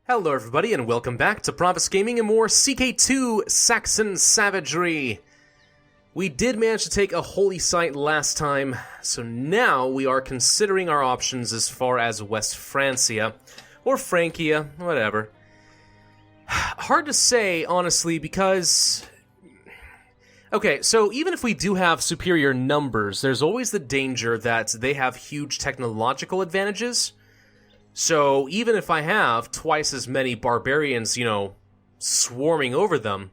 Hello everybody and welcome back to Pravus Gaming and more CK2 Saxon Savagery. We did manage to take a holy site last time, so now we are considering our options as far as West Francia, or Francia, whatever. Hard to say, honestly, because... Okay, so even if we do have superior numbers, there's always the danger that they have huge technological advantages. So even if I have twice as many barbarians, swarming over them,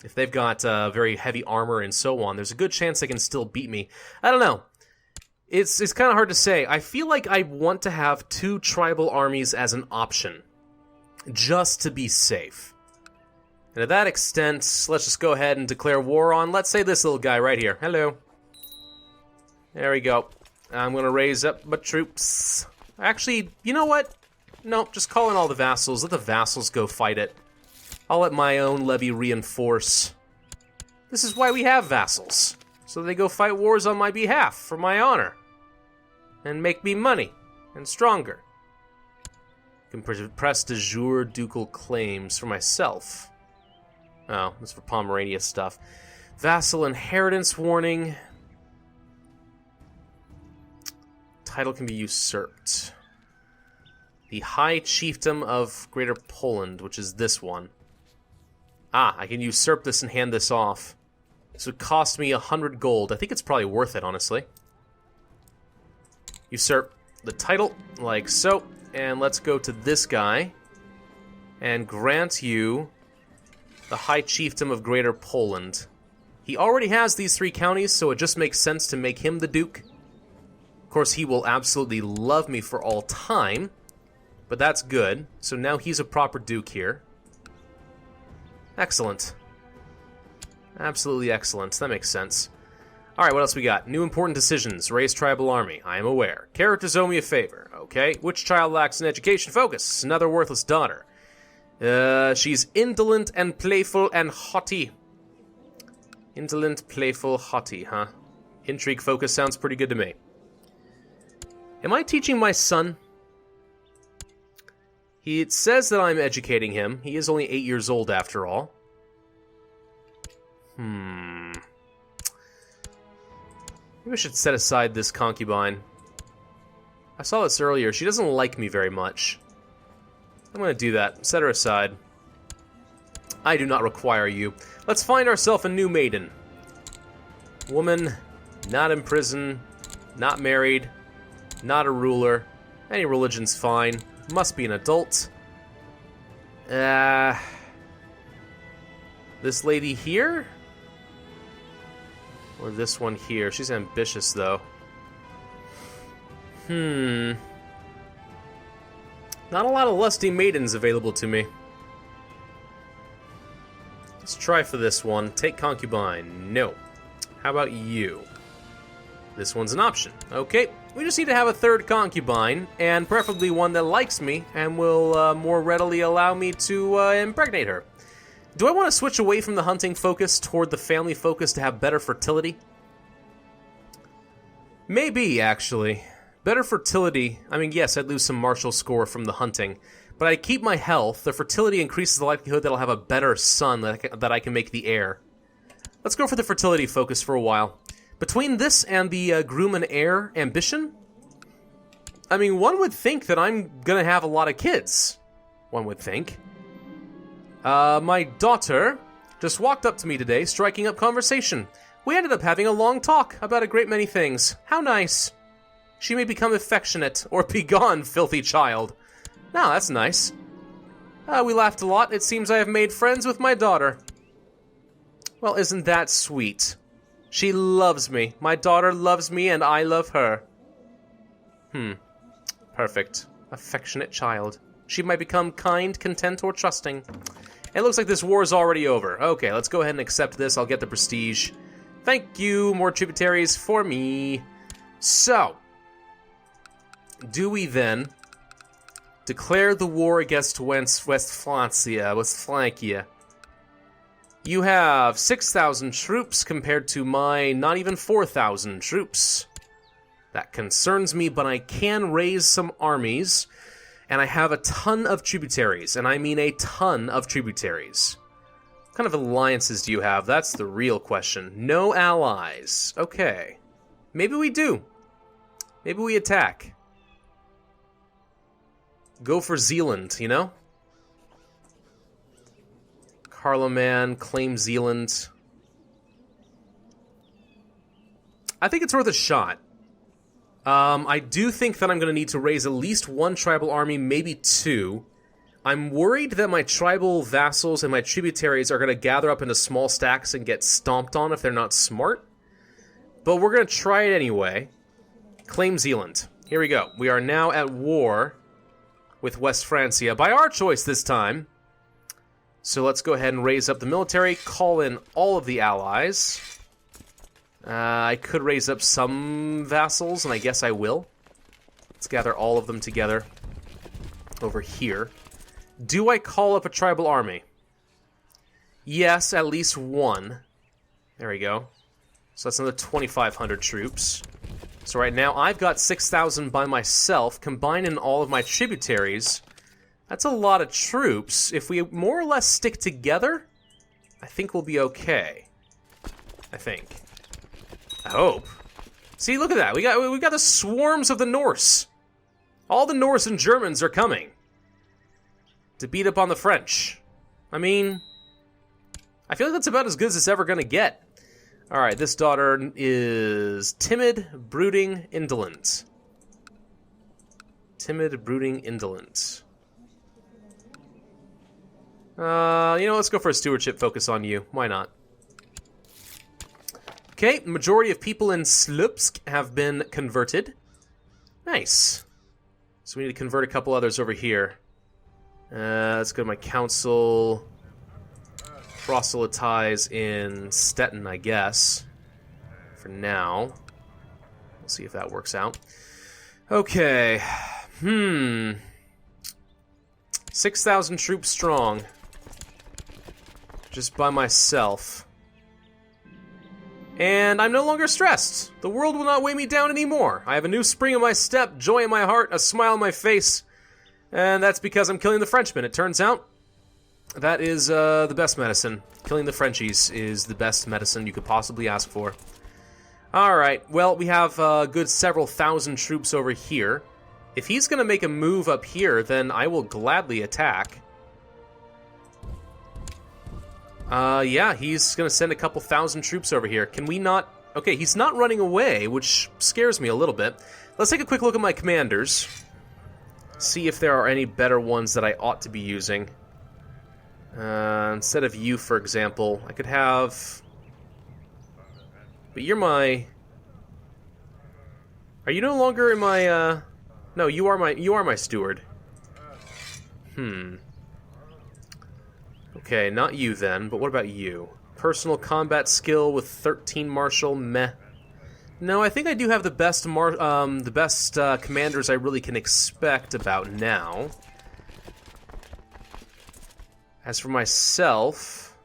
if they've got very heavy armor and so on, there's a good chance they can still beat me. I don't know. It's kind of hard to say. I feel like I want to have two tribal armies as an option, just to be safe. And to that extent, let's just go ahead and declare war on, let's say, this little guy right here. Hello. There we go. I'm going to raise up my troops. Actually, you know what? Nope, just call in all the vassals. Let the vassals go fight it. I'll let my own levy reinforce. This is why we have vassals. So they go fight wars on my behalf, for my honor. And make me money. And stronger. I can press de jure ducal claims for myself. Oh, that's for Pomerania stuff. Vassal inheritance warning. Title can be usurped. The High Chiefdom of Greater Poland, which is this one. Ah, I can usurp this and hand this off. This would cost me 100 gold. I think it's probably worth it, honestly. Usurp the title, like so. And let's go to this guy and grant you the High Chiefdom of Greater Poland. He already has these 3 counties, so it just makes sense to make him the Duke. Of course, he will absolutely love me for all time, but that's good. So now he's a proper Duke here. Excellent. Absolutely excellent. That makes sense. Alright, what else we got? New important decisions. Raise tribal army. I am aware. Characters owe me a favor. Okay. Which child lacks an education focus? Another worthless daughter. She's indolent and playful and haughty. Indolent, playful, haughty, huh? Intrigue focus sounds pretty good to me. Am I teaching my son? It says that I'm educating him. He is only 8 years old after all. Maybe I should set aside this concubine. I saw this earlier. She doesn't like me very much. I'm going to do that. Set her aside. I do not require you. Let's find ourselves a new maiden. Woman, not in prison, not married, not a ruler. Any religion's fine. Must be an adult. This lady here? Or this one here? She's ambitious, though. Not a lot of lusty maidens available to me. Let's try for this one. Take concubine. No. How about you? This one's an option. Okay. We just need to have a third concubine, and preferably one that likes me and will more readily allow me to impregnate her. Do I want to switch away from the hunting focus toward the family focus to have better fertility? Maybe, actually. Better fertility. I mean, yes, I'd lose some martial score from the hunting, but I keep my health. The fertility increases the likelihood that I'll have a better son that I can make the heir. Let's go for the fertility focus for a while. Between this and the groom and heir ambition, I mean, one would think that I'm gonna have a lot of kids. One would think. My daughter just walked up to me today, striking up conversation. We ended up having a long talk about a great many things. How nice. She may become affectionate, or be gone, filthy child. Now, that's nice. We laughed a lot. It seems I have made friends with my daughter. Well, isn't that sweet? She loves me. My daughter loves me, and I love her. Perfect. Affectionate child. She might become kind, content, or trusting. It looks like this war is already over. Okay, let's go ahead and accept this. I'll get the prestige. Thank you. More tributaries for me. So, do we then declare the war against West Francia? You have 6,000 troops compared to my not even 4,000 troops. That concerns me, but I can raise some armies. And I have a ton of tributaries, and I mean a ton of tributaries. What kind of alliances do you have? That's the real question. No allies. Okay. Maybe we do. Maybe we attack. Go for Zealand, you know? Carloman, claim Zealand. I think it's worth a shot. I do think that I'm going to need to raise at least one tribal army, maybe two. I'm worried that my tribal vassals and my tributaries are going to gather up into small stacks and get stomped on if they're not smart. But we're going to try it anyway. Claim Zealand. Here we go. We are now at war with West Francia, by our choice this time. So let's go ahead and raise up the military, call in all of the allies. I could raise up some vassals, and I guess I will. Let's gather all of them together over here. Do I call up a tribal army? Yes, at least one. There we go. So that's another 2,500 troops. So right now I've got 6,000 by myself. Combine in all of my tributaries. That's a lot of troops. If we more or less stick together, I think we'll be okay. I think. I hope. See, look at that. We got the swarms of the Norse. All the Norse and Germans are coming to beat up on the French. I mean, I feel like that's about as good as it's ever going to get. All right, this daughter is timid, brooding, indolent. Timid, brooding, indolent. You know, let's go for a stewardship focus on you. Why not? Okay, majority of people in Slupsk have been converted. Nice. So we need to convert a couple others over here. Let's go to my council. Proselytize in Stettin, I guess. For now. We'll see if that works out. Okay. 6,000 troops strong. Just by myself. And I'm no longer stressed. The world will not weigh me down anymore. I have a new spring in my step, joy in my heart, a smile on my face. And that's because I'm killing the Frenchmen. It turns out that is the best medicine. Killing the Frenchies is the best medicine you could possibly ask for. Alright, well, we have a good several thousand troops over here. If he's going to make a move up here, then I will gladly attack. Yeah, he's going to send a couple thousand troops over here. Can we not... Okay, he's not running away, which scares me a little bit. Let's take a quick look at my commanders. See if there are any better ones that I ought to be using. Instead of you, for example, I could have... But you're my... Are you no longer in my, No, you are my steward. Okay, not you then, but what about you? Personal combat skill with 13 martial, meh. No, I think I do have the best commanders I really can expect about now. As for myself,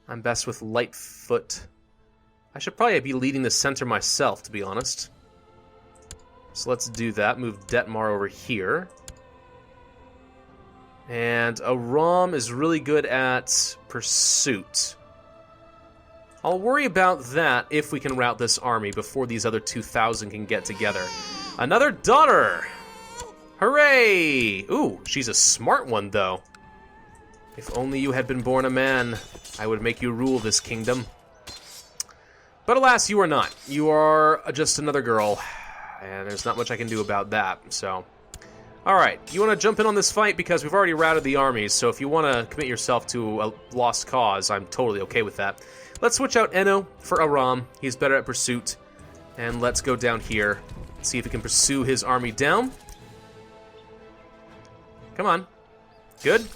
I'm best with Lightfoot. I should probably be leading the center myself, to be honest. So let's do that. Move Detmar over here. And Aram is really good at pursuit. I'll worry about that if we can rout this army before these other 2,000 can get together. Another daughter! Hooray! Ooh, she's a smart one, though. If only you had been born a man, I would make you rule this kingdom. But alas, you are not. You are just another girl. And there's not much I can do about that, so... Alright, you want to jump in on this fight? Because we've already routed the armies, so if you want to commit yourself to a lost cause, I'm totally okay with that. Let's switch out Enno for Aram. He's better at pursuit. And let's go down here. See if we can pursue his army down. Come on. Good.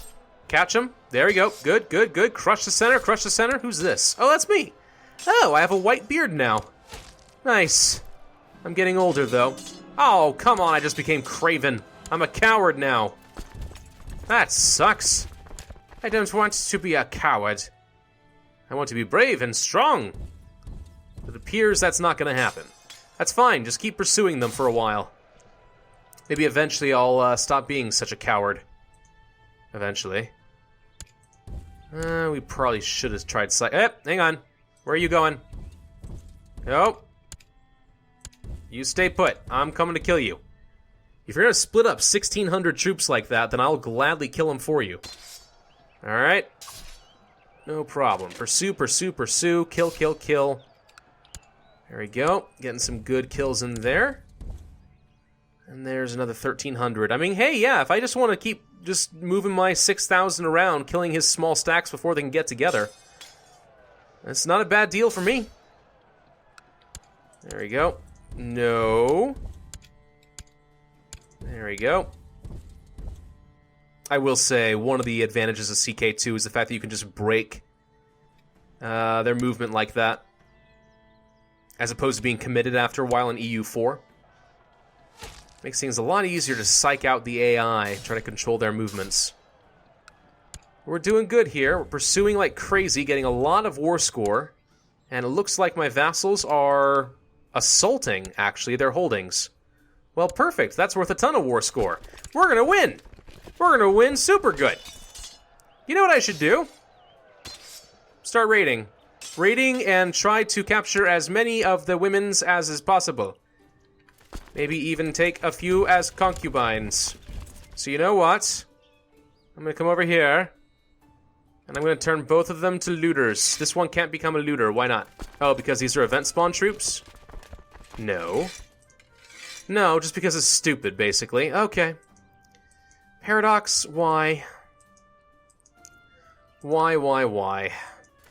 Catch him. There we go. Good, good, good. Crush the center, crush the center. Who's this? Oh, that's me. Oh, I have a white beard now. Nice. I'm getting older, though. Oh, come on, I just became Craven. I'm a coward now. That sucks. I don't want to be a coward. I want to be brave and strong. It appears that's not going to happen. That's fine, just keep pursuing them for a while. Maybe eventually I'll stop being such a coward. Eventually. We probably should have tried hang on. Where are you going? Nope. You stay put. I'm coming to kill you. If you're going to split up 1,600 troops like that, then I'll gladly kill them for you. Alright. No problem. Pursue, pursue, pursue. Kill, kill, kill. There we go. Getting some good kills in there. And there's another 1,300. I mean, hey, yeah, if I just want to keep just moving my 6,000 around, killing his small stacks before they can get together, that's not a bad deal for me. There we go. No. There we go. I will say, one of the advantages of CK2 is the fact that you can just break their movement like that, as opposed to being committed after a while in EU4. Makes things a lot easier to psych out the AI, try to control their movements. We're doing good here. We're pursuing like crazy, getting a lot of war score, and it looks like my vassals are assaulting, actually, their holdings. Well, perfect. That's worth a ton of war score. We're gonna win! We're gonna win super good. You know what I should do? Start raiding. Raiding and try to capture as many of the women's as is possible. Maybe even take a few as concubines. So you know what? I'm gonna come over here, and I'm gonna turn both of them to looters. This one can't become a looter. Why not? Oh, because these are event spawn troops? No. No, just because it's stupid, basically. Okay. Paradox, why? Why?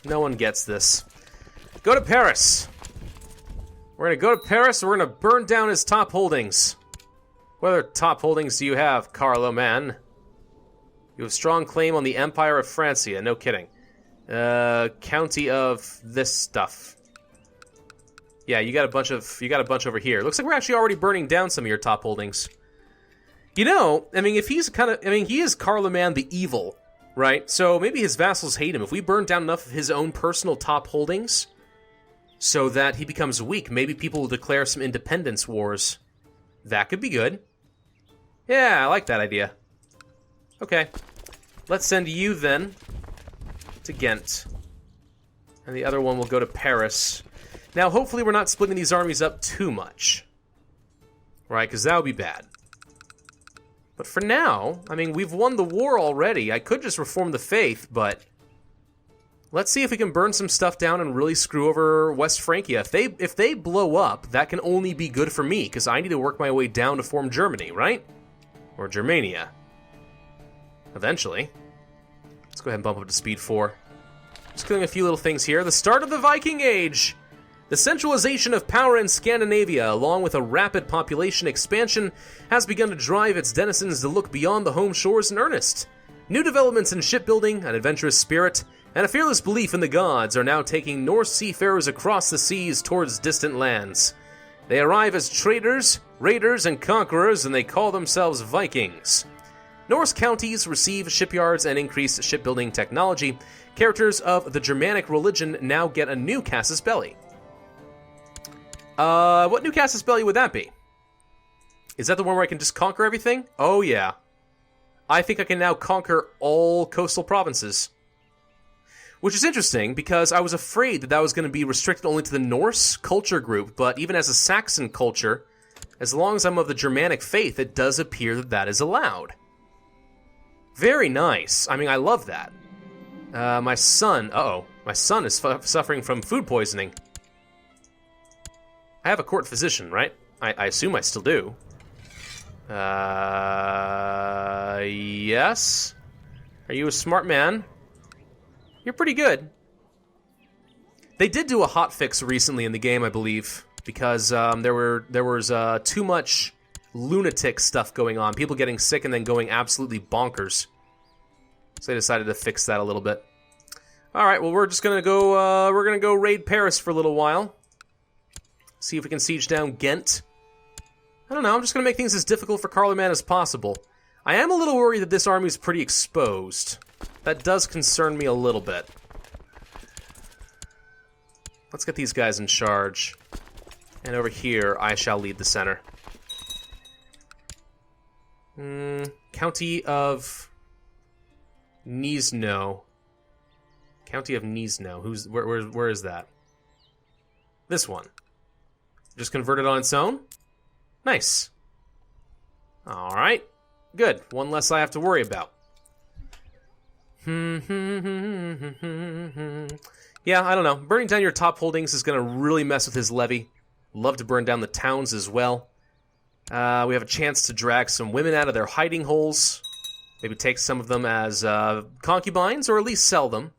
No one gets this. Go to Paris! We're gonna go to Paris, and we're gonna burn down his top holdings. What other top holdings do you have, Carlo, man? You have strong claim on the Empire of Francia, no kidding. County of this stuff. Yeah, you got a bunch over here. Looks like we're actually already burning down some of your top holdings. You know, I mean, if he's he is Carloman the Evil, right? So maybe his vassals hate him. If we burn down enough of his own personal top holdings so that he becomes weak, maybe people will declare some independence wars. That could be good. Yeah, I like that idea. Okay. Let's send you, then, to Ghent. And the other one will go to Paris. Now, hopefully we're not splitting these armies up too much. Right, because that would be bad. But for now, I mean, we've won the war already. I could just reform the faith, but let's see if we can burn some stuff down and really screw over West Francia. If they blow up, that can only be good for me, because I need to work my way down to form Germany, right? Or Germania. Eventually. Let's go ahead and bump up to speed 4. Just killing a few little things here. The start of the Viking Age! The centralization of power in Scandinavia, along with a rapid population expansion, has begun to drive its denizens to look beyond the home shores in earnest. New developments in shipbuilding, an adventurous spirit, and a fearless belief in the gods are now taking Norse seafarers across the seas towards distant lands. They arrive as traders, raiders, and conquerors, and they call themselves Vikings. Norse counties receive shipyards and increased shipbuilding technology. Characters of the Germanic religion now get a new casus belli. What new casus belli would that be? Is that the one where I can just conquer everything? Oh, yeah. I think I can now conquer all coastal provinces. Which is interesting, because I was afraid that that was going to be restricted only to the Norse culture group, but even as a Saxon culture, as long as I'm of the Germanic faith, it does appear that that is allowed. Very nice. I mean, I love that. My son... Uh-oh. My son is suffering from food poisoning. I have a court physician, right? I assume I still do. Yes? Are you a smart man? You're pretty good. They did do a hotfix recently in the game, I believe, because there was too much lunatic stuff going on. People getting sick and then going absolutely bonkers. So they decided to fix that a little bit. All right, well, we're just gonna go. We're gonna go raid Paris for a little while. See if we can siege down Ghent. I don't know, I'm just going to make things as difficult for Carloman as possible. I am a little worried that this army is pretty exposed. That does concern me a little bit. Let's get these guys in charge. And over here, I shall lead the center. County of Gniezno. County of Gniezno. Where is that? This one. Just converted on its own? Nice. Alright. Good. One less I have to worry about. Yeah, I don't know. Burning down your top holdings is going to really mess with his levy. Love to burn down the towns as well. We have a chance to drag some women out of their hiding holes. Maybe take some of them as concubines, or at least sell them.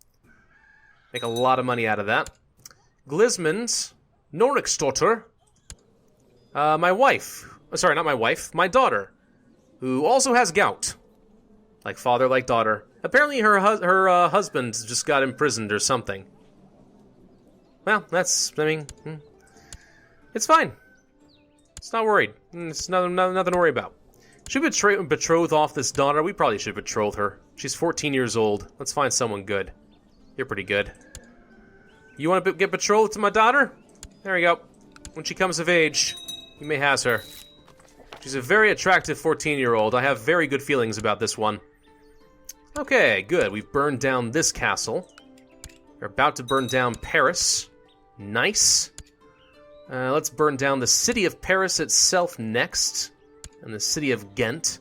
Make a lot of money out of that. Glismund, Norriksdotter. My wife. Sorry, not my wife. My daughter. Who also has gout. Like father, like daughter. Apparently her husband just got imprisoned or something. Well, it's fine. It's not worried. It's nothing to worry about. Should we betroth off this daughter? We probably should betroth her. She's 14 years old. Let's find someone good. You're pretty good. You want to get betrothed to my daughter? There we go. When she comes of age, you may have her. She's a very attractive 14-year-old. I have very good feelings about this one. Okay, good. We've burned down this castle. We're about to burn down Paris. Nice. Let's burn down the city of Paris itself next. And the city of Ghent.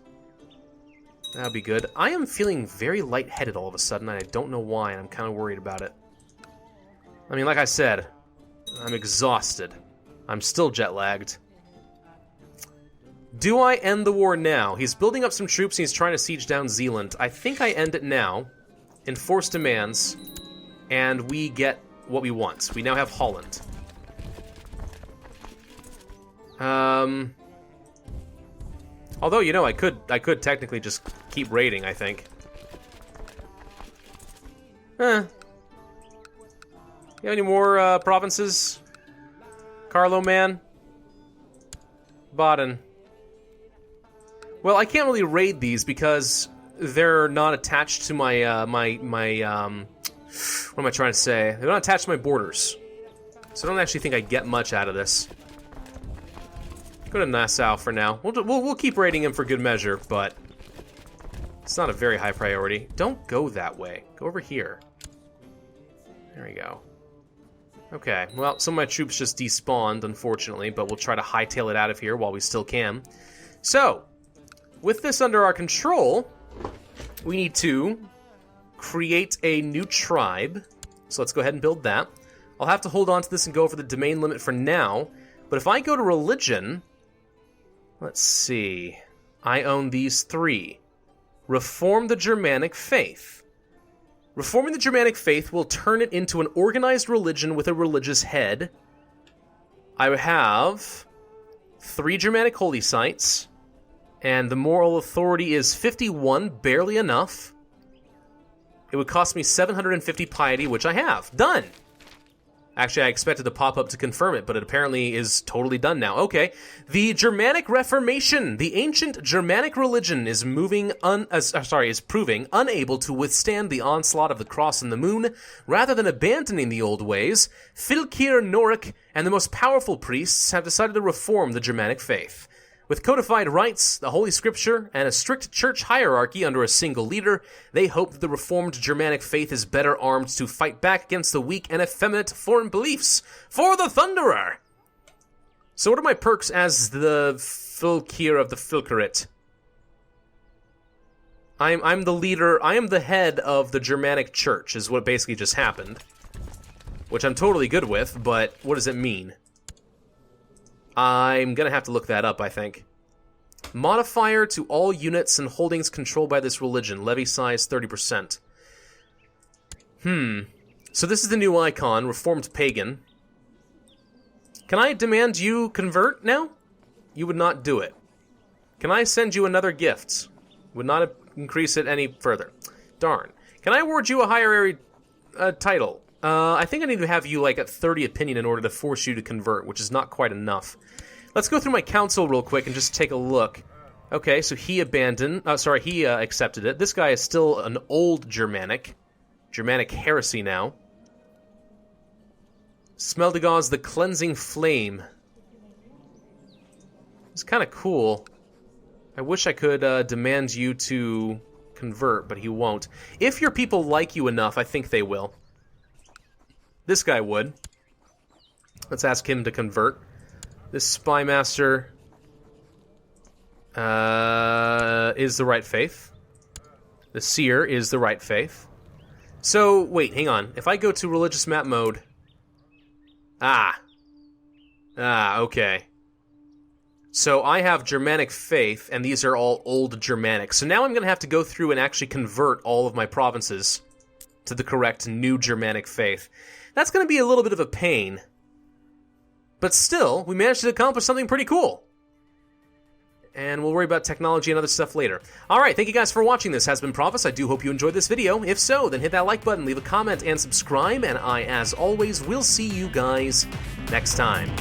That'll be good. I am feeling very lightheaded all of a sudden. I don't know why, and I'm kind of worried about it. I mean, like I said, I'm exhausted. I'm still jet-lagged. Do I end the war now? He's building up some troops and he's trying to siege down Zealand. I think I end it now. Enforce demands. And we get what we want. We now have Holland. Although, you know, I could technically just keep raiding, I think. You have any more provinces? Carlo, man? Baden. Well, I can't really raid these because they're not attached to my, what am I trying to say? They're not attached to my borders. So I don't actually think I get much out of this. Go to Nassau for now. We'll keep raiding him for good measure, but it's not a very high priority. Don't go that way. Go over here. There we go. Okay, well, some of my troops just despawned, unfortunately, but we'll try to hightail it out of here while we still can. So, with this under our control, we need to create a new tribe. So let's go ahead and build that. I'll have to hold on to this and go over the domain limit for now. But if I go to religion, let's see. I own these three. Reform the Germanic faith. Reforming the Germanic faith will turn it into an organized religion with a religious head. I have 3 Germanic holy sites, and the moral authority is 51, barely enough. It would cost me 750 piety, which I have. Done! Actually, I expected to pop up to confirm it, but it apparently is totally done now. Okay. The Germanic Reformation. The ancient Germanic religion is proving unable to withstand the onslaught of the cross and the moon. Rather than abandoning the old ways, Fylkir Norik and the most powerful priests have decided to reform the Germanic faith. With codified rites, the Holy Scripture, and a strict church hierarchy under a single leader, they hope that the reformed Germanic faith is better armed to fight back against the weak and effeminate foreign beliefs. For the Thunderer! So what are my perks as the Fylkir of the Fylkerit? I'm the leader, I am the head of the Germanic church, is what basically just happened. Which I'm totally good with, but what does it mean? I'm gonna have to look that up, I think. Modifier to all units and holdings controlled by this religion. Levy size 30%. So this is the new icon, Reformed Pagan. Can I demand you convert now? You would not do it. Can I send you another gift? Would not increase it any further. Darn. Can I award you a higher title? I think I need to have you, like, at 30 opinion in order to force you to convert, which is not quite enough. Let's go through my council real quick and just take a look. Okay, so he accepted it. This guy is still an old Germanic heresy now. Smeldegaz the Cleansing Flame. It's kind of cool. I wish I could demand you to convert, but he won't. If your people like you enough, I think they will. This guy would. Let's ask him to convert. This spy master is the right faith. The seer is the right faith. So, wait, hang on. If I go to religious map mode... okay. So I have Germanic faith, and these are all old Germanic. So now I'm going to have to go through and actually convert all of my provinces to the correct new Germanic faith. That's going to be a little bit of a pain. But still, we managed to accomplish something pretty cool. And we'll worry about technology and other stuff later. Alright, thank you guys for watching. This has been Pravus. I do hope you enjoyed this video. If so, then hit that like button, leave a comment, and subscribe. And I, as always, will see you guys next time.